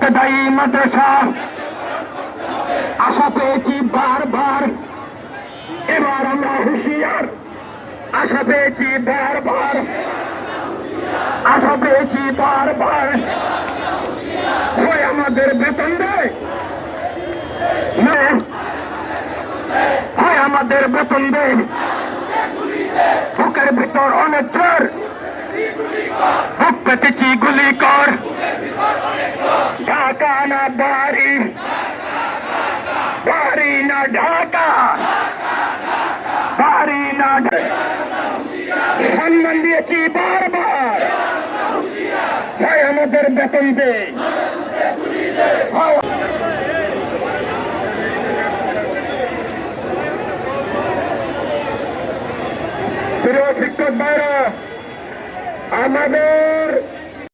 ইবতেদায়ী মাদ্রাসা আশা পেয়েছি বারবার, এবার আমরা হুঁশিয়ার। আশা পেয়েছি বারবার, আশা পেয়েছি বারবার। হয় আমাদের বেতন দেয়, না হয় আমাদের বেতন দেয়। বুকের ভিতর অনেক জোর, বুক পেতেছি গুলি কর। ঢাকা না বাড়ি, বাড়ি না ঢাকা, বাড়ি না সম্মান দিয়েছি বারবার। হয় আমাদের বেতন দেয়, প্রিয় শিক্ষক ভাইরা, আমাদের